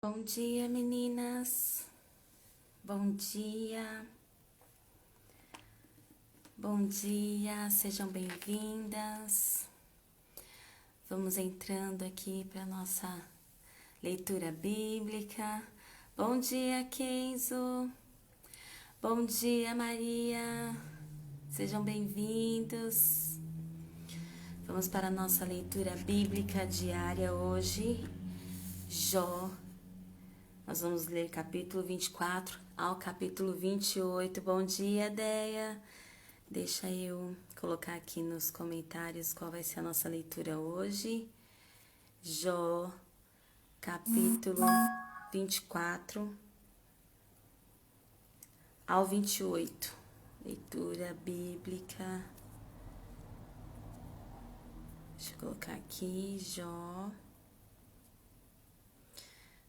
Bom dia, meninas. Bom dia. Bom dia, sejam bem-vindas. Vamos entrando aqui para nossa leitura bíblica. Bom dia, Kenzo. Bom dia, Maria. Sejam bem-vindos. Vamos para a nossa leitura bíblica diária hoje. Jó. Nós vamos ler capítulo 24 ao capítulo 28. Bom dia, Deia. Deixa eu colocar aqui nos comentários qual vai ser a nossa leitura hoje. Jó, capítulo 24 ao 28. Leitura bíblica. Deixa eu colocar aqui, Jó,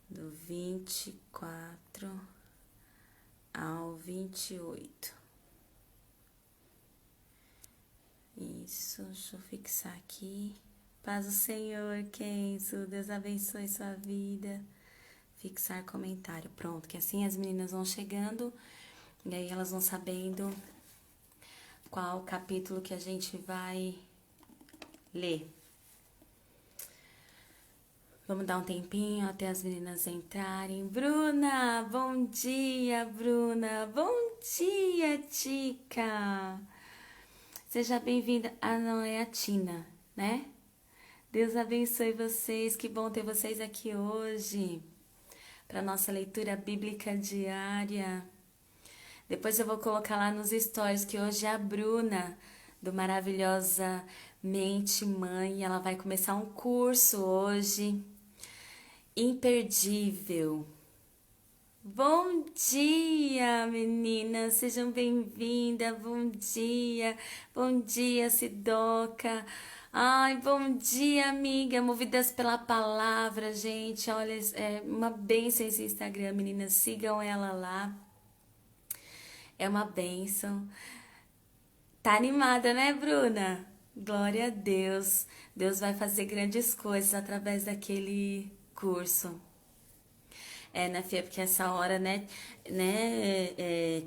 do 24 ao 28. Isso, deixa eu fixar aqui. Paz do Senhor, Kenzo, Deus abençoe sua vida. Fixar comentário, pronto, que assim as meninas vão chegando e aí elas vão sabendo qual capítulo que a gente vai ler. Vamos dar um tempinho até as meninas entrarem. Bruna, bom dia, Bruna. Bom dia, Tica. Seja bem-vinda. Ah, não, é a Tina, né? Deus abençoe vocês. Que bom ter vocês aqui hoje para nossa leitura bíblica diária. Depois eu vou colocar lá nos stories que hoje é a Bruna, do Maravilhosa Mente Mãe. Ela vai começar um curso hoje. Imperdível. Bom dia, meninas, sejam bem-vindas, bom dia, Sidoca, ai, bom dia, amiga, movidas pela palavra, gente, olha, é uma bênção esse Instagram, meninas, sigam ela lá, é uma bênção. Tá animada, né, Bruna? Glória a Deus, Deus vai fazer grandes coisas através daquele curso. É, né, Fia? Porque essa hora, né,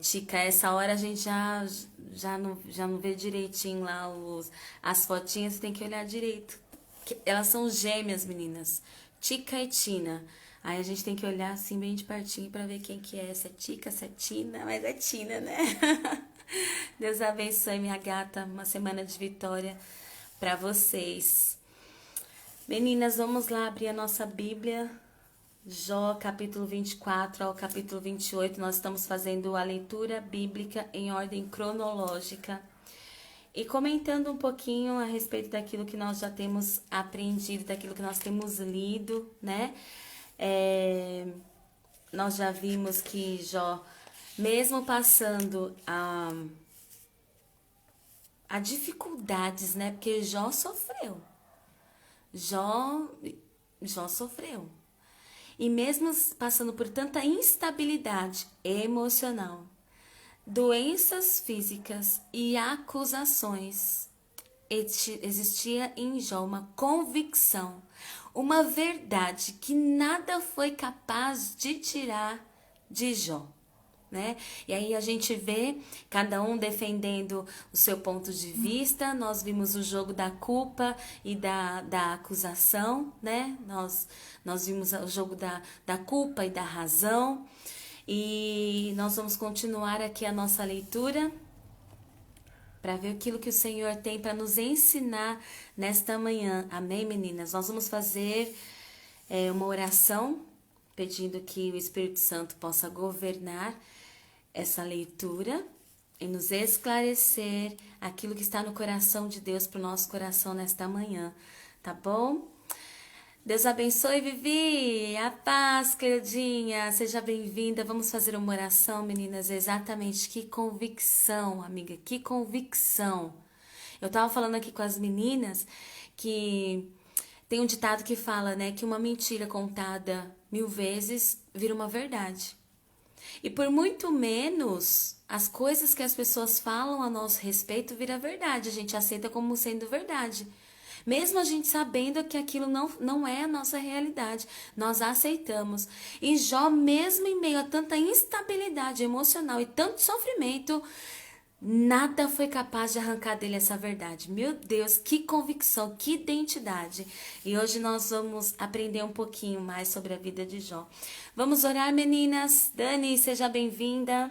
Tica, essa hora a gente já não vê direitinho lá as fotinhas, tem que olhar direito. Elas são gêmeas, meninas, Tica e Tina. Aí a gente tem que olhar assim bem de pertinho pra ver quem que é, se é Tica, se é Tina, mas é Tina, né? Deus abençoe, minha gata, uma semana de vitória pra vocês. Meninas, vamos lá abrir a nossa Bíblia. Jó, capítulo 24 ao capítulo 28, nós estamos fazendo a leitura bíblica em ordem cronológica e comentando um pouquinho a respeito daquilo que nós já temos aprendido, daquilo que nós temos lido, né? Nós já vimos que Jó, mesmo passando a dificuldades, né? Porque Jó sofreu. Jó sofreu. E mesmo passando por tanta instabilidade emocional, doenças físicas e acusações, existia em Jó uma convicção, uma verdade que nada foi capaz de tirar de Jó. Né? E aí a gente vê cada um defendendo o seu ponto de vista. Nós vimos o jogo da culpa e da acusação, né? Nós vimos o jogo da culpa e da razão. E nós vamos continuar aqui a nossa leitura para ver aquilo que o Senhor tem para nos ensinar nesta manhã. Amém, meninas? Nós vamos fazer uma oração pedindo que o Espírito Santo possa governar essa leitura e nos esclarecer aquilo que está no coração de Deus para o nosso coração nesta manhã, tá bom? Deus abençoe, Vivi, a paz, queridinha, seja bem-vinda. Vamos fazer uma oração, meninas, exatamente, que convicção, amiga, que convicção. Eu tava falando aqui com as meninas que tem um ditado que fala, né, que uma mentira contada 1000 vezes vira uma verdade. E por muito menos, as coisas que as pessoas falam a nosso respeito vira verdade. A gente aceita como sendo verdade. mesmo a gente sabendo que aquilo não é a nossa realidade, nós aceitamos. E Jó, mesmo em meio a tanta instabilidade emocional e tanto sofrimento, nada foi capaz de arrancar dele essa verdade. Meu Deus, que convicção, que identidade. E hoje nós vamos aprender um pouquinho mais sobre a vida de Jó. Vamos orar, meninas? Dani, seja bem-vinda.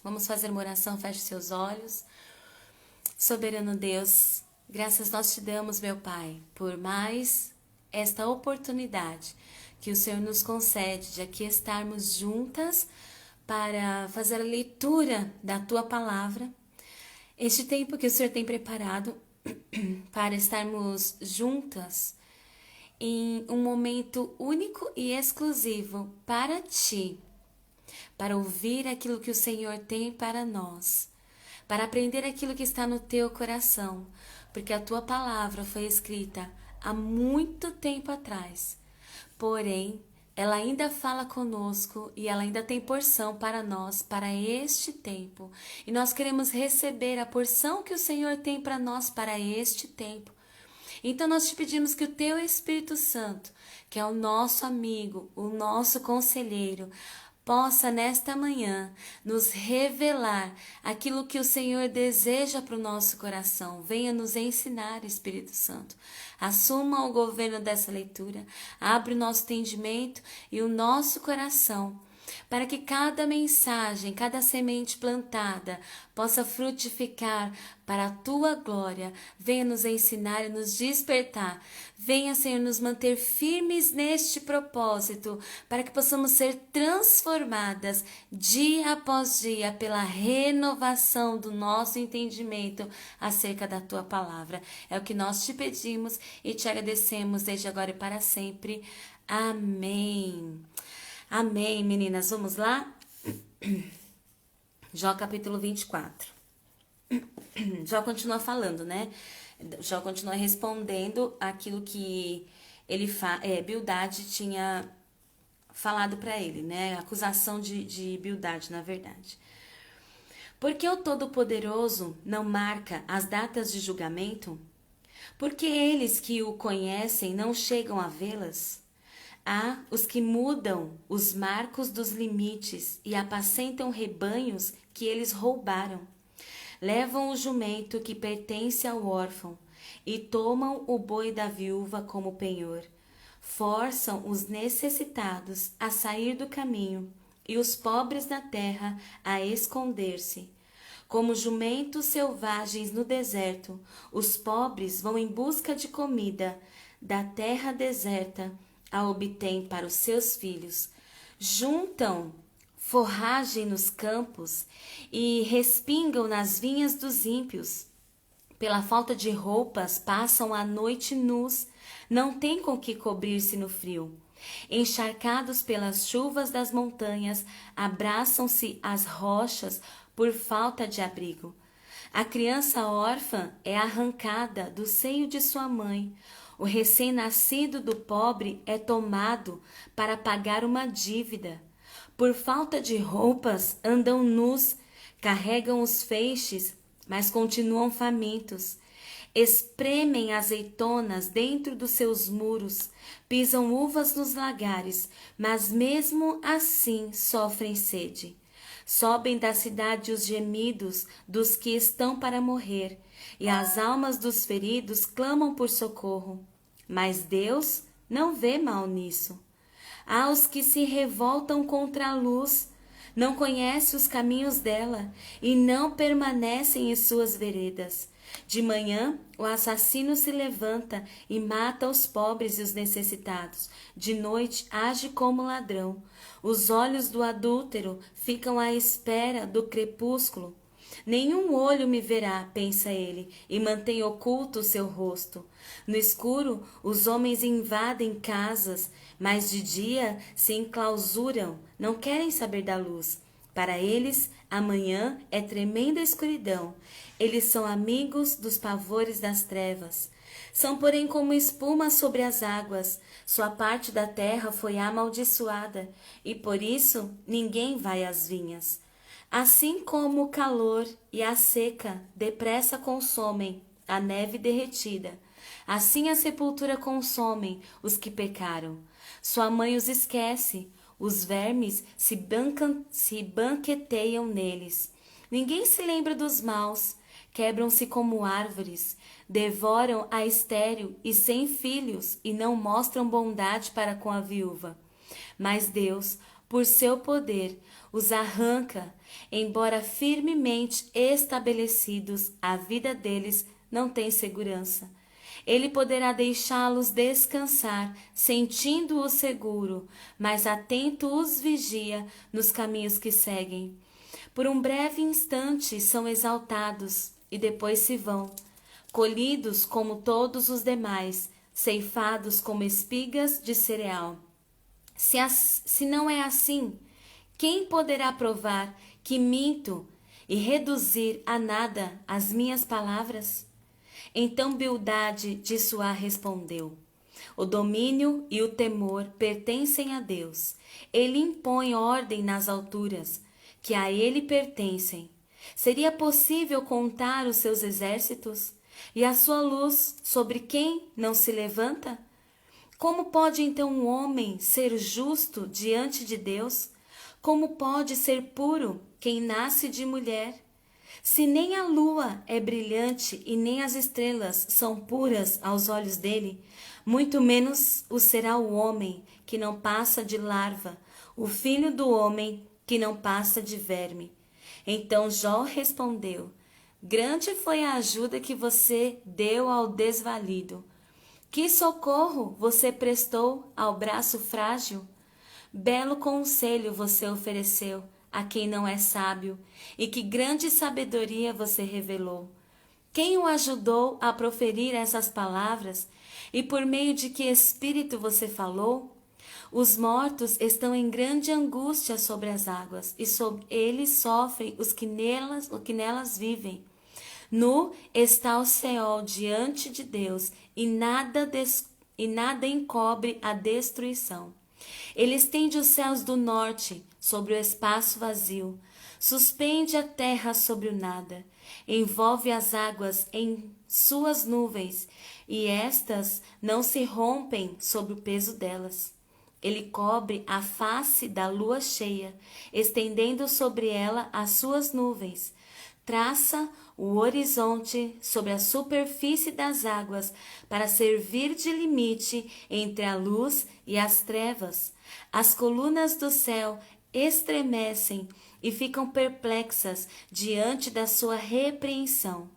Vamos fazer uma oração, feche seus olhos. Soberano Deus, graças nós te damos, meu Pai, por mais esta oportunidade que o Senhor nos concede de aqui estarmos juntas para fazer a leitura da Tua Palavra. Este tempo que o Senhor tem preparado para estarmos juntas em um momento único e exclusivo para Ti, para ouvir aquilo que o Senhor tem para nós, para aprender aquilo que está no Teu coração, porque a Tua Palavra foi escrita há muito tempo atrás, porém, ela ainda fala conosco e ela ainda tem porção para nós, para este tempo. E nós queremos receber a porção que o Senhor tem para nós para este tempo. Então nós te pedimos que o Teu Espírito Santo, que é o nosso amigo, o nosso conselheiro, possa nesta manhã nos revelar aquilo que o Senhor deseja para o nosso coração. Venha nos ensinar, Espírito Santo. Assuma o governo dessa leitura, abre o nosso entendimento e o nosso coração, para que cada mensagem, cada semente plantada possa frutificar para a Tua glória. Venha nos ensinar e nos despertar. Venha, Senhor, nos manter firmes neste propósito, para que possamos ser transformadas dia após dia pela renovação do nosso entendimento acerca da Tua Palavra. É o que nós te pedimos e te agradecemos desde agora e para sempre. Amém. Amém, meninas. Vamos lá? Jó capítulo 24. Jó continua falando, né? Jó continua respondendo aquilo que Bildade tinha falado para ele, né? A acusação de Bildade, na verdade. Porque o Todo-Poderoso não marca as datas de julgamento? Porque eles que o conhecem não chegam a vê-las? Há os que mudam os marcos dos limites e apacentam rebanhos que eles roubaram. Levam o jumento que pertence ao órfão e tomam o boi da viúva como penhor. Forçam os necessitados a sair do caminho e os pobres da terra a esconder-se. Como jumentos selvagens no deserto, os pobres vão em busca de comida da terra deserta, a obtêm para os seus filhos. Juntam forragem nos campos e respingam nas vinhas dos ímpios. Pela falta de roupas, passam a noite nus, não têm com que cobrir-se no frio. Encharcados pelas chuvas das montanhas, abraçam-se às rochas por falta de abrigo. A criança órfã é arrancada do seio de sua mãe. O recém-nascido do pobre é tomado para pagar uma dívida. Por falta de roupas, andam nus, carregam os feixes, mas continuam famintos. Espremem azeitonas dentro dos seus muros, pisam uvas nos lagares, mas mesmo assim sofrem sede. Sobem da cidade os gemidos dos que estão para morrer, e as almas dos feridos clamam por socorro. Mas Deus não vê mal nisso. Há os que se revoltam contra a luz, não conhecem os caminhos dela e não permanecem em suas veredas. De manhã, o assassino se levanta e mata os pobres e os necessitados. De noite, age como ladrão. Os olhos do adúltero ficam à espera do crepúsculo. Nenhum olho me verá, pensa ele, e mantém oculto o seu rosto. No escuro, os homens invadem casas, mas de dia se enclausuram, não querem saber da luz. Para eles, amanhã é tremenda escuridão. Eles são amigos dos pavores das trevas. São, porém, como espuma sobre as águas. Sua parte da terra foi amaldiçoada, e por isso ninguém vai às vinhas. Assim como o calor e a seca depressa consomem a neve derretida, Assim a sepultura consomem os que pecaram. Sua mãe os esquece, os vermes se banqueteiam neles. Ninguém se lembra dos maus, quebram-se como árvores, devoram a estéril e sem filhos e não mostram bondade para com a viúva. Mas Deus, por seu poder, os arranca, embora firmemente estabelecidos, a vida deles não tem segurança. Ele poderá deixá-los descansar, sentindo-o seguro, mas atento os vigia nos caminhos que seguem. Por um breve instante são exaltados e depois se vão, colhidos como todos os demais, ceifados como espigas de cereal. Se não é assim, quem poderá provar que minto e reduzir a nada as minhas palavras? Então Bildade de Suá respondeu: o domínio e o temor pertencem a Deus. Ele impõe ordem nas alturas, que a ele pertencem. Seria possível contar os seus exércitos? E a sua luz sobre quem não se levanta? Como pode então um homem ser justo diante de Deus? Como pode ser puro quem nasce de mulher? Se nem a lua é brilhante e nem as estrelas são puras aos olhos dele, muito menos o será o homem que não passa de larva, o filho do homem que não passa de verme. Então Jó respondeu: grande foi a ajuda que você deu ao desvalido. Que socorro você prestou ao braço frágil? Belo conselho você ofereceu a quem não é sábio, e que grande sabedoria você revelou. Quem o ajudou a proferir essas palavras, e por meio de que espírito você falou? Os mortos estão em grande angústia sobre as águas, e sobre eles sofrem os que nelas vivem. Nu está o Seol diante de Deus, e nada encobre a destruição. Ele estende os céus do norte sobre o espaço vazio, suspende a terra sobre o nada, envolve as águas em suas nuvens, e estas não se rompem sob o peso delas. Ele cobre a face da lua cheia, estendendo sobre ela as suas nuvens. Traça o horizonte sobre a superfície das águas para servir de limite entre a luz e as trevas. As colunas do céu estremecem e ficam perplexas diante da sua repreensão.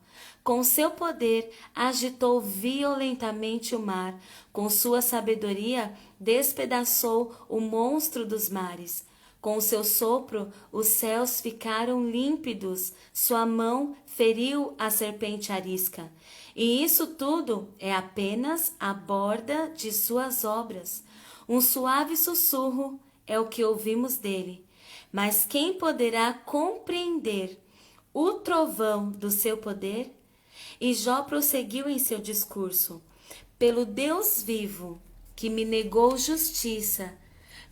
Com seu poder agitou violentamente o mar, com sua sabedoria despedaçou o monstro dos mares. Com o seu sopro, os céus ficaram límpidos, sua mão feriu a serpente arisca. E isso tudo é apenas a borda de suas obras. Um suave sussurro é o que ouvimos dele. Mas quem poderá compreender o trovão do seu poder? E Jó prosseguiu em seu discurso: pelo Deus vivo, que me negou justiça,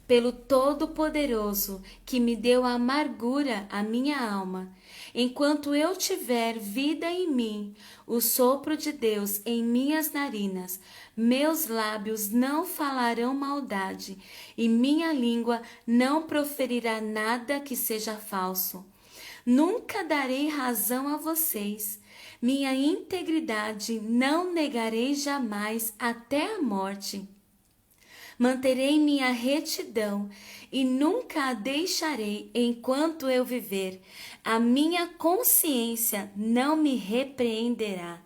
pelo Todo-Poderoso, que me deu a amargura à minha alma. Enquanto eu tiver vida em mim, o sopro de Deus em minhas narinas, meus lábios não falarão maldade, e minha língua não proferirá nada que seja falso. Nunca darei razão a vocês. Minha integridade não negarei jamais até a morte. Manterei minha retidão e nunca a deixarei enquanto eu viver. A minha consciência não me repreenderá.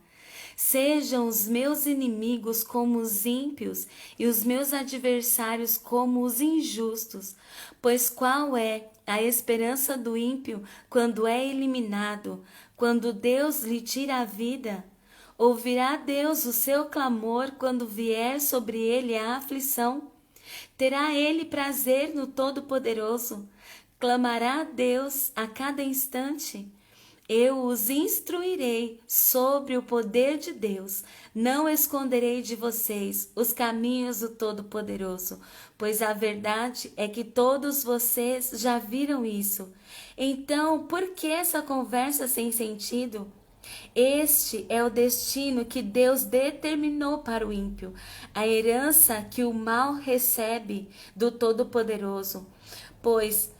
Sejam os meus inimigos como os ímpios e os meus adversários como os injustos, pois qual é a esperança do ímpio quando é eliminado, quando Deus lhe tira a vida? Ouvirá Deus o seu clamor quando vier sobre ele a aflição? Terá ele prazer no Todo-Poderoso? Clamará a Deus a cada instante? Eu os instruirei sobre o poder de Deus. Não esconderei de vocês os caminhos do Todo-Poderoso, pois a verdade é que todos vocês já viram isso. Então, por que essa conversa sem sentido? Este é o destino que Deus determinou para o ímpio, a herança que o mal recebe do Todo-Poderoso. Pois,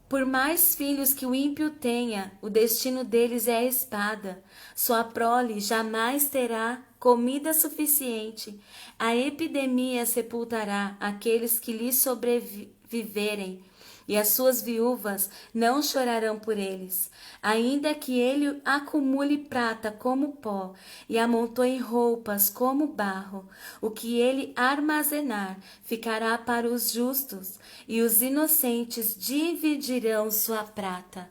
por mais filhos que o ímpio tenha, o destino deles é a espada. Sua prole jamais terá comida suficiente. A epidemia sepultará aqueles que lhe sobreviverem, e as suas viúvas não chorarão por eles. Ainda que ele acumule prata como pó e amontoe roupas como barro, o que ele armazenar ficará para os justos, e os inocentes dividirão sua prata.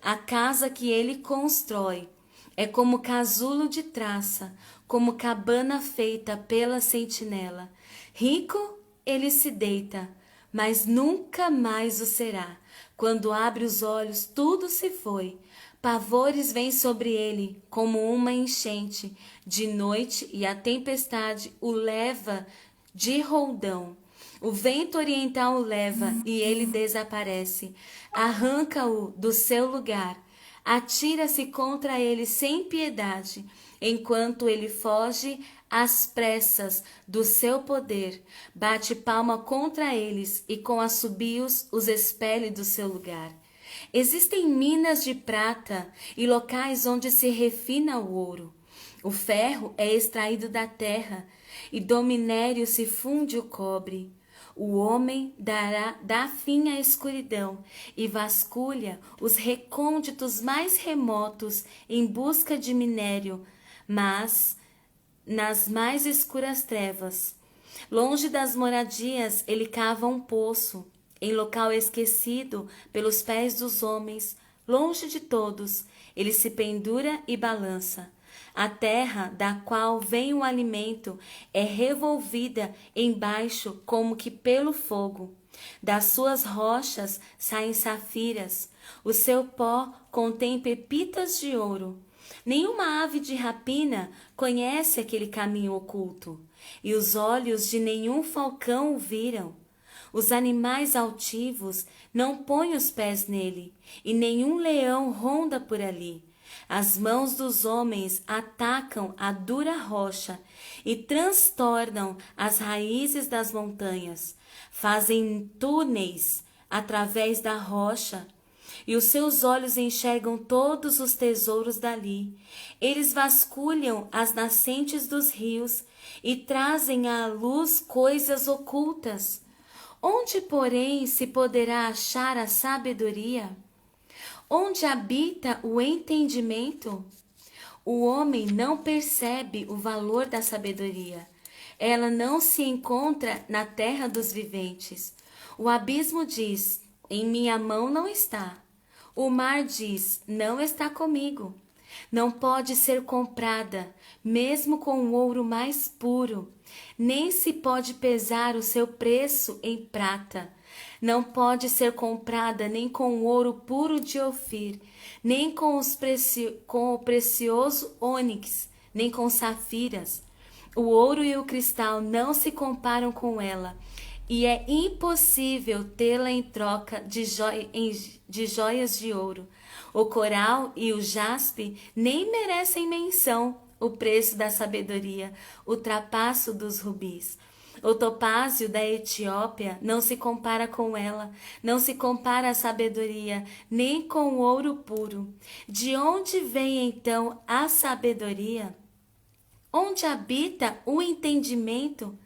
A casa que ele constrói é como casulo de traça, como cabana feita pela sentinela. Rico ele se deita, mas nunca mais o será. Quando abre os olhos, tudo se foi. Pavores vêm sobre ele como uma enchente de noite, e a tempestade o leva de roldão. O vento oriental o leva e ele desaparece. Arranca-o do seu lugar. Atira-se contra ele sem piedade, enquanto ele foge às pressas do seu poder. Bate palma contra eles e com assobios os expele do seu lugar. Existem minas de prata e locais onde se refina o ouro. O ferro é extraído da terra e do minério se funde o cobre. O homem dá fim à escuridão e vasculha os recônditos mais remotos em busca de minério, mas nas mais escuras trevas, longe das moradias, ele cava um poço, em local esquecido pelos pés dos homens, longe de todos, ele se pendura e balança. A terra da qual vem o alimento é revolvida embaixo como que pelo fogo. Das suas rochas saem safiras. O seu pó contém pepitas de ouro. Nenhuma ave de rapina conhece aquele caminho oculto, e os olhos de nenhum falcão o viram. Os animais altivos não põem os pés nele, e nenhum leão ronda por ali. As mãos dos homens atacam a dura rocha e transtornam as raízes das montanhas. Fazem túneis através da rocha, e os seus olhos enxergam todos os tesouros dali. Eles vasculham as nascentes dos rios e trazem à luz coisas ocultas. Onde, porém, se poderá achar a sabedoria? Onde habita o entendimento? O homem não percebe o valor da sabedoria. Ela não se encontra na terra dos viventes. O abismo diz: em minha mão não está. O mar diz: não está comigo. Não pode ser comprada, mesmo com o ouro mais puro. Nem se pode pesar o seu preço em prata. Não pode ser comprada nem com o ouro puro de Ofir, nem com o precioso ônix, nem com safiras. O ouro e o cristal não se comparam com ela, e é impossível tê-la em troca de joias de ouro. O coral e o jaspe nem merecem menção. O preço da sabedoria ultrapassa o dos rubis. O topázio da Etiópia não se compara com ela, não se compara à sabedoria, nem com o ouro puro. De onde vem então a sabedoria? Onde habita o entendimento?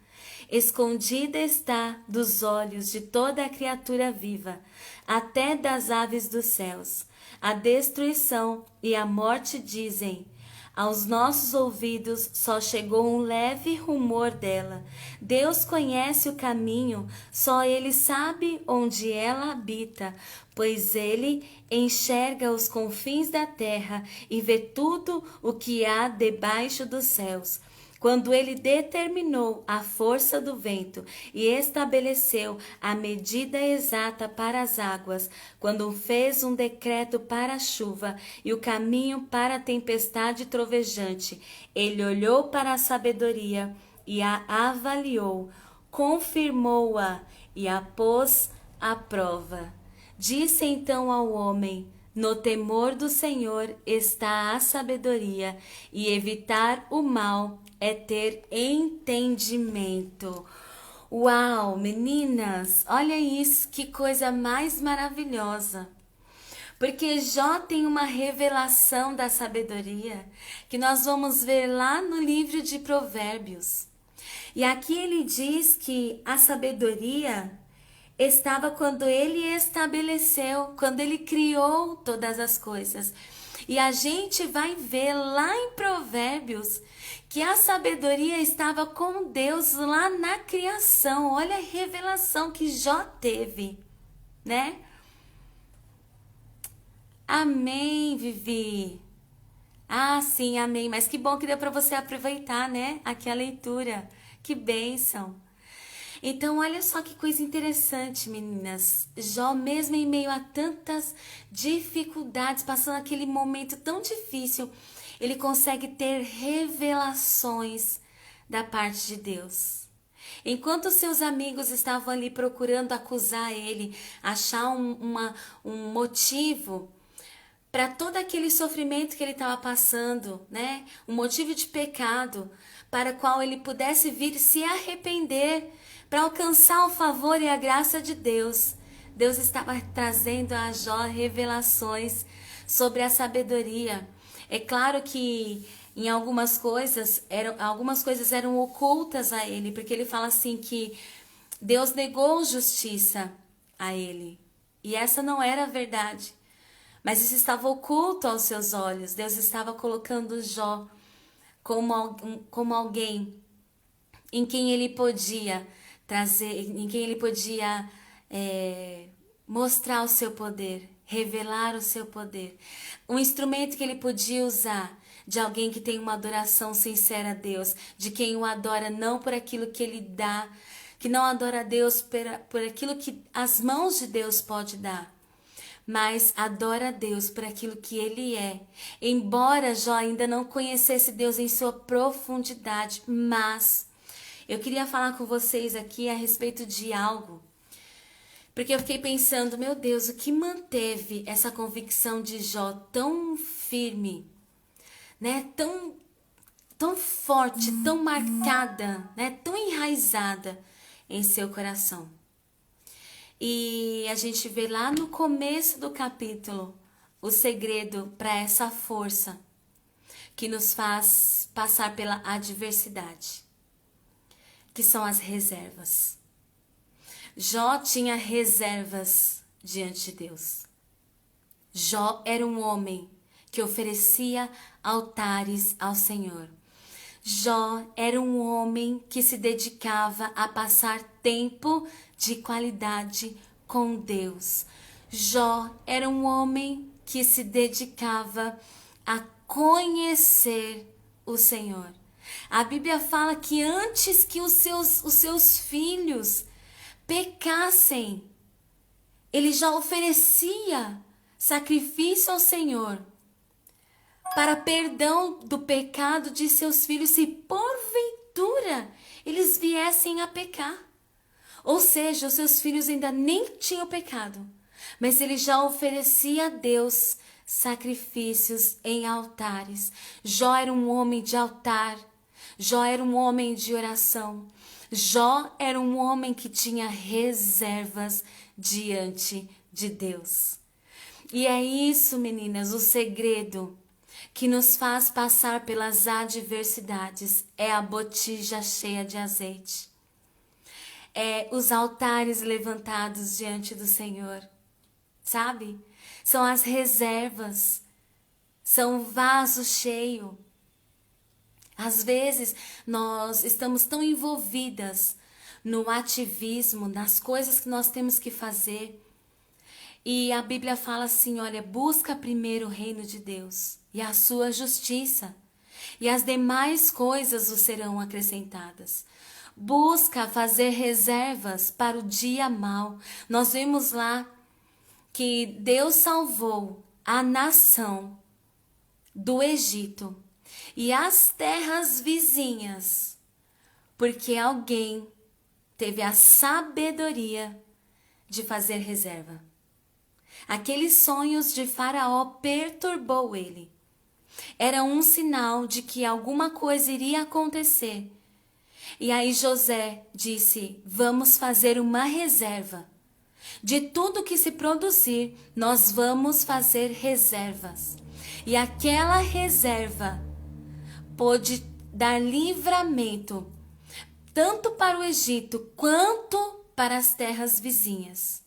Escondida está dos olhos de toda a criatura viva, até das aves dos céus. A destruição e a morte dizem: aos nossos ouvidos só chegou um leve rumor dela. Deus conhece o caminho, só Ele sabe onde ela habita, pois Ele enxerga os confins da terra e vê tudo o que há debaixo dos céus. Quando ele determinou a força do vento e estabeleceu a medida exata para as águas, quando fez um decreto para a chuva e o caminho para a tempestade trovejante, ele olhou para a sabedoria e a avaliou, confirmou-a e a pôs à prova. Disse então ao homem: No temor do Senhor está a sabedoria, e evitar o mal é ter entendimento. Uau, meninas, olha isso, que coisa mais maravilhosa. Porque Jó tem uma revelação da sabedoria que nós vamos ver lá no livro de Provérbios. E aqui ele diz que a sabedoria estava quando ele estabeleceu, quando ele criou todas as coisas. E a gente vai ver lá em Provérbios que a sabedoria estava com Deus lá na criação. Olha a revelação que Jó teve, né? Amém, Vivi. Ah, sim, amém. Mas que bom que deu para você aproveitar, né? Aqui a leitura. Que bênção. Então, olha só que coisa interessante, meninas. Jó, mesmo em meio a tantas dificuldades, passando aquele momento tão difícil, ele consegue ter revelações da parte de Deus. Enquanto seus amigos estavam ali procurando acusar ele, achar um motivo para todo aquele sofrimento que ele estava passando, né? Um motivo de pecado para o qual ele pudesse vir se arrepender para alcançar o favor e a graça de Deus. Deus estava trazendo a Jó revelações sobre a sabedoria. É claro que em algumas coisas eram ocultas a ele, porque ele fala assim que Deus negou justiça a ele. E essa não era a verdade. Mas isso estava oculto aos seus olhos. Deus estava colocando Jó como alguém em quem ele podia trazer, em quem ele podia mostrar o seu poder, revelar o seu poder. Um instrumento que ele podia usar de alguém que tem uma adoração sincera a Deus, de quem o adora não por aquilo que ele dá, que não adora a Deus por aquilo que as mãos de Deus pode dar, mas adora a Deus por aquilo que ele é. Embora Jó ainda não conhecesse Deus em sua profundidade, mas eu queria falar com vocês aqui a respeito de algo, porque eu fiquei pensando, meu Deus, o que manteve essa convicção de Jó tão firme, né? Tão forte, tão marcada, né? Tão enraizada em seu coração. E a gente vê lá no começo do capítulo o segredo para essa força que nos faz passar pela adversidade, que são as reservas. Jó tinha reservas diante de Deus. Jó era um homem que oferecia altares ao Senhor. Jó era um homem que se dedicava a passar tempo de qualidade com Deus. Jó era um homem que se dedicava a conhecer o Senhor. A Bíblia fala que antes que os seus filhos pecassem, ele já oferecia sacrifício ao Senhor para perdão do pecado de seus filhos, se porventura eles viessem a pecar. Ou seja, os seus filhos ainda nem tinham pecado, mas ele já oferecia a Deus sacrifícios em altares. Jó era um homem de altar. Jó era um homem de oração. Jó era um homem que tinha reservas diante de Deus. E é isso, meninas, o segredo que nos faz passar pelas adversidades é a botija cheia de azeite. É os altares levantados diante do Senhor, sabe? São as reservas, são o vaso cheio. Às vezes nós estamos tão envolvidas no ativismo, nas coisas que nós temos que fazer. E a Bíblia fala assim, olha, busca primeiro o reino de Deus e a sua justiça, e as demais coisas vos serão acrescentadas. Busca fazer reservas para o dia mau. Nós vimos lá que Deus salvou a nação do Egito e as terras vizinhas, porque alguém teve a sabedoria de fazer reserva. Aqueles sonhos de Faraó perturbou ele. Era um sinal de que alguma coisa iria acontecer. E aí José disse: vamos fazer uma reserva. De tudo que se produzir, nós vamos fazer reservas. E aquela reserva pôde dar livramento tanto para o Egito quanto para as terras vizinhas.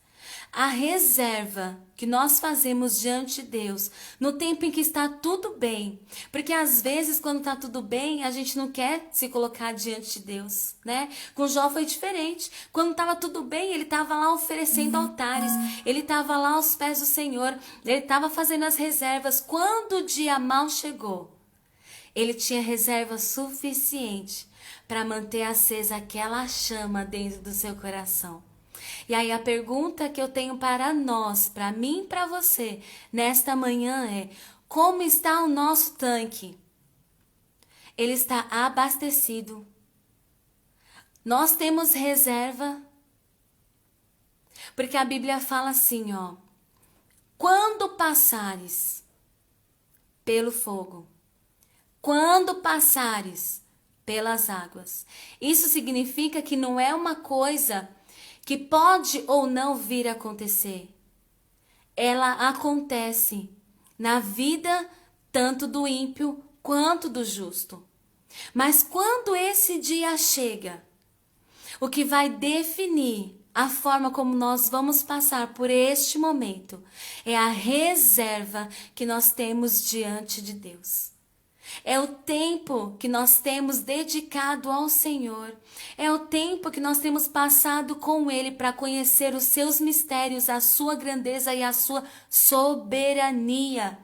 A reserva que nós fazemos diante de Deus no tempo em que está tudo bem, porque às vezes quando está tudo bem a gente não quer se colocar diante de Deus, né? Com Jó foi diferente. Quando estava tudo bem, ele estava lá oferecendo altares, ele estava lá aos pés do Senhor, ele estava fazendo as reservas. Quando o dia mal chegou, ele tinha reserva suficiente para manter acesa aquela chama dentro do seu coração. E aí a pergunta que eu tenho para nós, para mim e para você, nesta manhã é: como está o nosso tanque? Ele está abastecido? Nós temos reserva? Porque a Bíblia fala assim, ó: quando passares pelo fogo, quando passares pelas águas. Isso significa que não é uma coisa que pode ou não vir a acontecer. Ela acontece na vida tanto do ímpio quanto do justo. Mas quando esse dia chega, o que vai definir a forma como nós vamos passar por este momento é a reserva que nós temos diante de Deus. É o tempo que nós temos dedicado ao Senhor. É o tempo que nós temos passado com Ele para conhecer os seus mistérios, a sua grandeza e a sua soberania.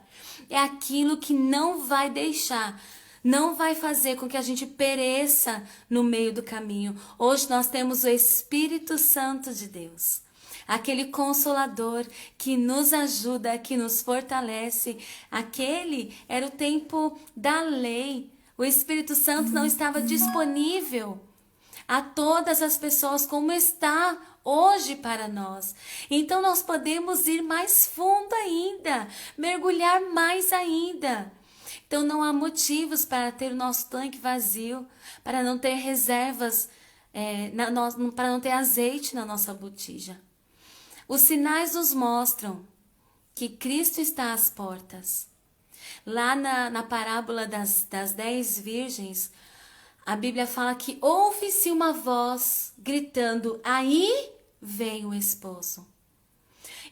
É aquilo que não vai deixar, não vai fazer com que a gente pereça no meio do caminho. Hoje nós temos o Espírito Santo de Deus. Aquele consolador que nos ajuda, que nos fortalece. Aquele era o tempo da lei. O Espírito Santo não estava disponível a todas as pessoas como está hoje para nós. Então nós podemos ir mais fundo ainda, mergulhar mais ainda. Então não há motivos para ter o nosso tanque vazio, para não ter reservas, para não ter azeite na nossa botija. Os sinais nos mostram que Cristo está às portas. Lá na parábola das 10 virgens, a Bíblia fala que ouve-se uma voz gritando: aí vem o esposo.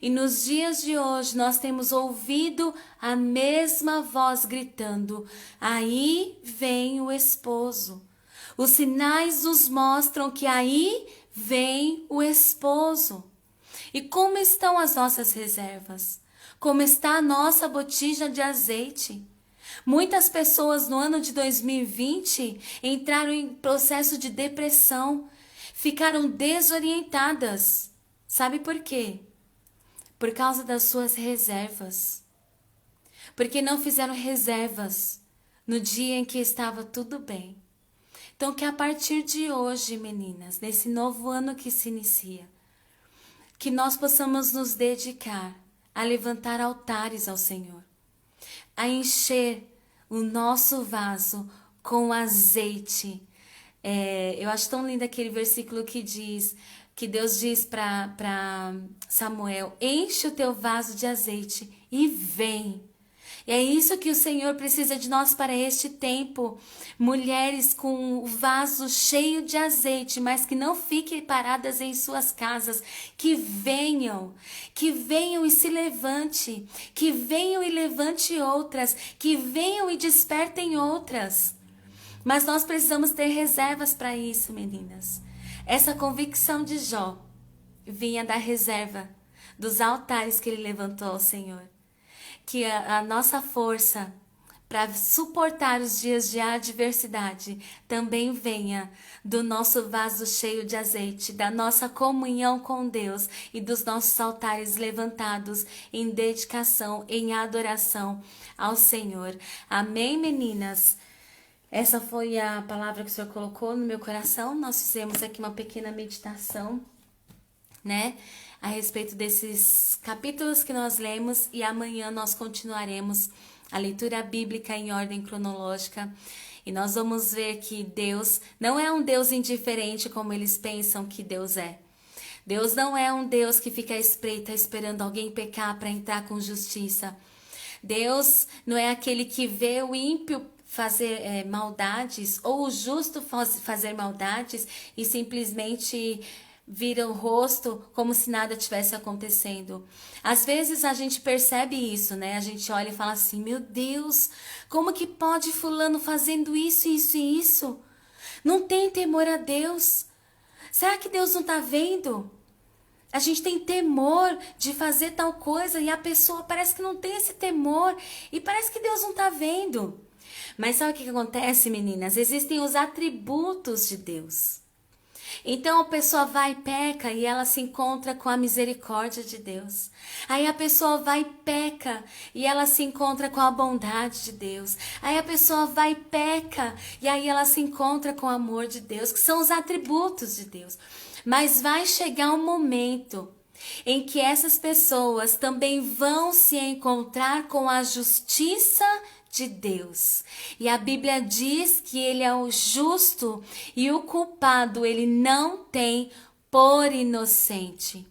E nos dias de hoje nós temos ouvido a mesma voz gritando: aí vem o esposo. Os sinais nos mostram que aí vem o esposo. E como estão as nossas reservas? Como está a nossa botija de azeite? Muitas pessoas no ano de 2020 entraram em processo de depressão, ficaram desorientadas. Sabe por quê? Por causa das suas reservas. Porque não fizeram reservas no dia em que estava tudo bem. Então que a partir de hoje, meninas, nesse novo ano que se inicia, que nós possamos nos dedicar a levantar altares ao Senhor, a encher o nosso vaso com azeite. Eu acho tão lindo aquele versículo que diz, que Deus diz para Samuel: enche o teu vaso de azeite e vem. E é isso que o Senhor precisa de nós para este tempo. Mulheres com o vaso cheio de azeite, mas que não fiquem paradas em suas casas. Que venham e se levante. Que venham e levante outras. Que venham e despertem outras. Mas nós precisamos ter reservas para isso, meninas. Essa convicção de Jó vinha da reserva, dos altares que ele levantou ao Senhor. Que a nossa força para suportar os dias de adversidade também venha do nosso vaso cheio de azeite, da nossa comunhão com Deus e dos nossos altares levantados em dedicação, em adoração ao Senhor. Amém, meninas? Essa foi a palavra que o Senhor colocou no meu coração. Nós fizemos aqui uma pequena meditação, né? a respeito desses capítulos que nós lemos e amanhã nós continuaremos a leitura bíblica em ordem cronológica. E nós vamos ver que Deus não é um Deus indiferente como eles pensam que Deus é. Deus não é um Deus que fica à espreita esperando alguém pecar para entrar com justiça. Deus não é aquele que vê o ímpio fazer maldades ou o justo fazer maldades e simplesmente vira o rosto como se nada tivesse acontecendo. Às vezes a gente percebe isso, né? A gente olha e fala assim, meu Deus, como que pode fulano fazendo isso, isso e isso? Não tem temor a Deus? Será que Deus não está vendo? A gente tem temor de fazer tal coisa e a pessoa parece que não tem esse temor e parece que Deus não está vendo. Mas sabe o que acontece, meninas? Existem os atributos de Deus. Então a pessoa vai e peca e ela se encontra com a misericórdia de Deus. Aí a pessoa vai e peca e ela se encontra com a bondade de Deus. Aí a pessoa vai e peca e aí ela se encontra com o amor de Deus, que são os atributos de Deus. Mas vai chegar um momento em que essas pessoas também vão se encontrar com a justiça de Deus. E a Bíblia diz que ele é o justo e o culpado ele não tem por inocente.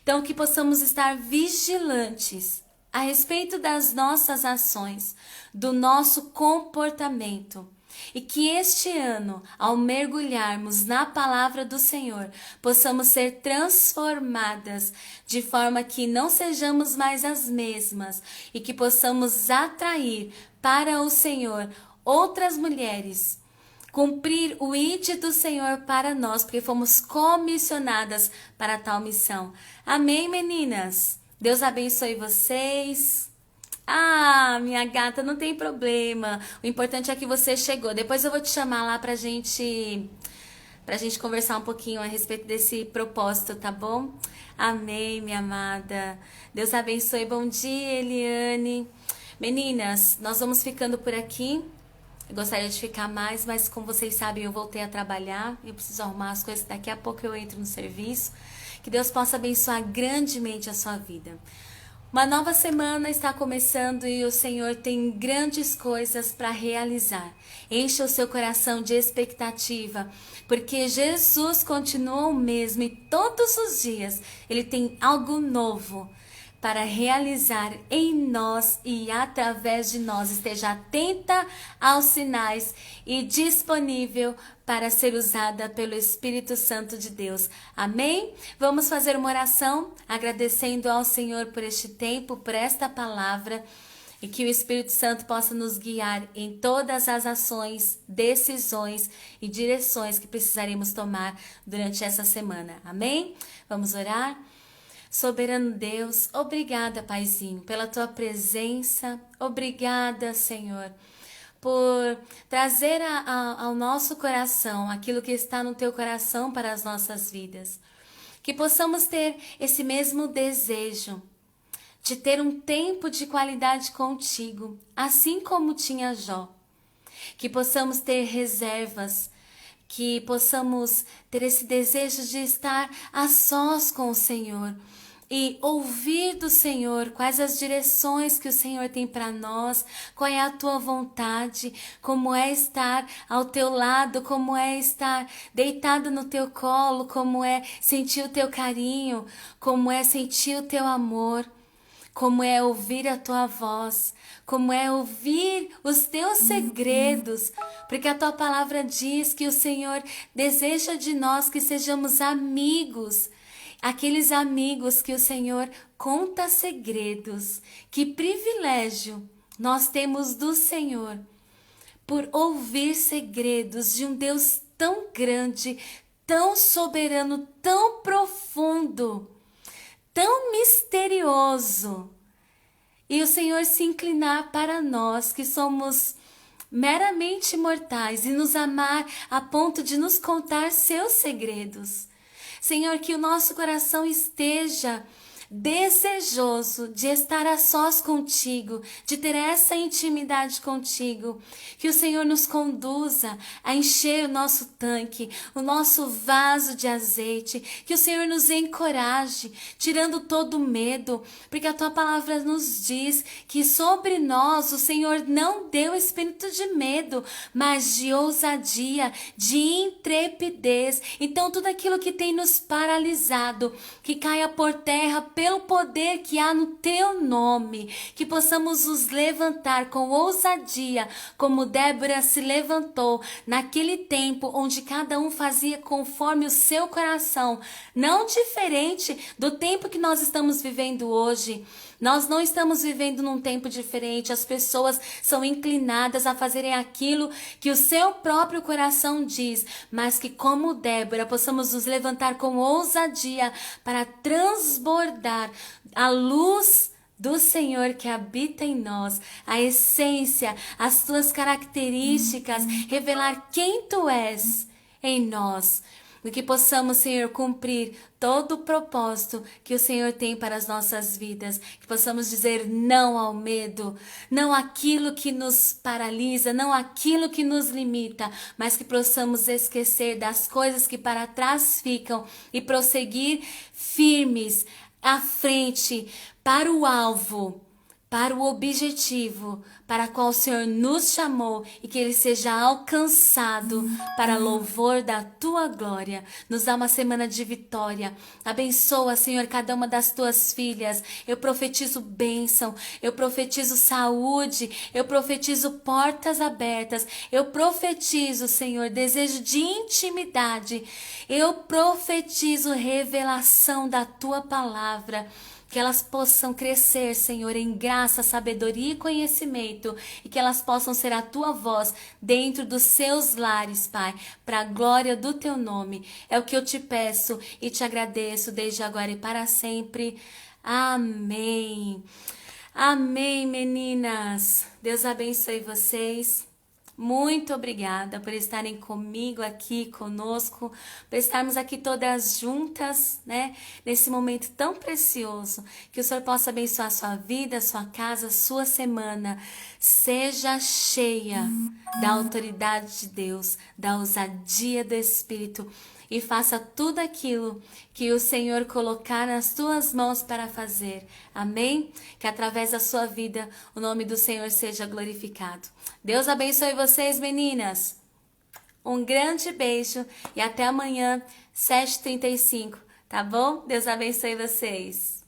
Então que possamos estar vigilantes a respeito das nossas ações, do nosso comportamento. E que este ano, ao mergulharmos na palavra do Senhor, possamos ser transformadas de forma que não sejamos mais as mesmas e que possamos atrair para o Senhor outras mulheres, cumprir o ide do Senhor para nós, porque fomos comissionadas para tal missão. Amém, meninas? Deus abençoe vocês. Ah, minha gata, não tem problema. O importante é que você chegou. Depois eu vou te chamar lá pra gente conversar um pouquinho a respeito desse propósito, tá bom? Amém, minha amada. Deus abençoe. Bom dia, Eliane. Meninas, nós vamos ficando por aqui. Eu gostaria de ficar mais, mas como vocês sabem, eu voltei a trabalhar. Eu preciso arrumar as coisas. Daqui a pouco eu entro no serviço. Que Deus possa abençoar grandemente a sua vida. Uma nova semana está começando e o Senhor tem grandes coisas para realizar. Encha o seu coração de expectativa, porque Jesus continua o mesmo e todos os dias Ele tem algo novo para realizar em nós e através de nós. Esteja atenta aos sinais e disponível para ser usada pelo Espírito Santo de Deus. Amém? Vamos fazer uma oração agradecendo ao Senhor por este tempo, por esta palavra e que o Espírito Santo possa nos guiar em todas as ações, decisões e direções que precisaremos tomar durante essa semana. Amém? Vamos orar? Soberano Deus, obrigada, Paizinho, pela tua presença. Obrigada, Senhor, por trazer ao nosso coração aquilo que está no teu coração para as nossas vidas. Que possamos ter esse mesmo desejo de ter um tempo de qualidade contigo, assim como tinha Jó. Que possamos ter reservas, que possamos ter esse desejo de estar a sós com o Senhor e ouvir do Senhor quais as direções que o Senhor tem para nós, qual é a tua vontade, como é estar ao teu lado, como é estar deitado no teu colo, como é sentir o teu carinho, como é sentir o teu amor, como é ouvir a tua voz, como é ouvir os teus segredos, porque a tua palavra diz que o Senhor deseja de nós que sejamos amigos, aqueles amigos que o Senhor conta segredos. Que privilégio nós temos do Senhor por ouvir segredos de um Deus tão grande, tão soberano, tão profundo, tão misterioso. E o Senhor se inclinar para nós que somos meramente mortais e nos amar a ponto de nos contar seus segredos. Senhor, que o nosso coração esteja desejoso de estar a sós contigo, de ter essa intimidade contigo. Que o Senhor nos conduza a encher o nosso tanque, o nosso vaso de azeite. Que o Senhor nos encoraje, tirando todo o medo, porque a tua palavra nos diz que sobre nós o Senhor não deu espírito de medo, mas de ousadia, de intrepidez. Então tudo aquilo que tem nos paralisado, que caia por terra pelo poder que há no teu nome, que possamos nos levantar com ousadia, como Débora se levantou naquele tempo onde cada um fazia conforme o seu coração, não diferente do tempo que nós estamos vivendo hoje. Nós não estamos vivendo num tempo diferente. As pessoas são inclinadas a fazerem aquilo que o seu próprio coração diz, mas que como Débora possamos nos levantar com ousadia para transbordar a luz do Senhor que habita em nós, a essência, as tuas características, revelar quem tu és em nós. E que possamos, Senhor, cumprir todo o propósito que o Senhor tem para as nossas vidas. Que possamos dizer não ao medo, não àquilo que nos paralisa, não àquilo que nos limita, mas que possamos esquecer das coisas que para trás ficam e prosseguir firmes à frente, para o alvo, para o objetivo para qual o Senhor nos chamou e que ele seja alcançado para louvor da tua glória. Nos dá uma semana de vitória. Abençoa, Senhor, cada uma das tuas filhas. Eu profetizo bênção, eu profetizo saúde, eu profetizo portas abertas, eu profetizo, Senhor, desejo de intimidade, eu profetizo revelação da tua palavra. Que elas possam crescer, Senhor, em graça, sabedoria e conhecimento. E que elas possam ser a tua voz dentro dos seus lares, Pai. Para a glória do teu nome. É o que eu te peço e te agradeço desde agora e para sempre. Amém. Amém, meninas. Deus abençoe vocês. Muito obrigada por estarem comigo aqui, conosco, por estarmos aqui todas juntas, né? Nesse momento tão precioso. Que o Senhor possa abençoar a sua vida, a sua casa, a sua semana. Seja cheia da autoridade de Deus, da ousadia do Espírito. E faça tudo aquilo que o Senhor colocar nas tuas mãos para fazer. Amém? Que através da sua vida o nome do Senhor seja glorificado. Deus abençoe vocês, meninas. Um grande beijo e até amanhã, 7h35, tá bom? Deus abençoe vocês.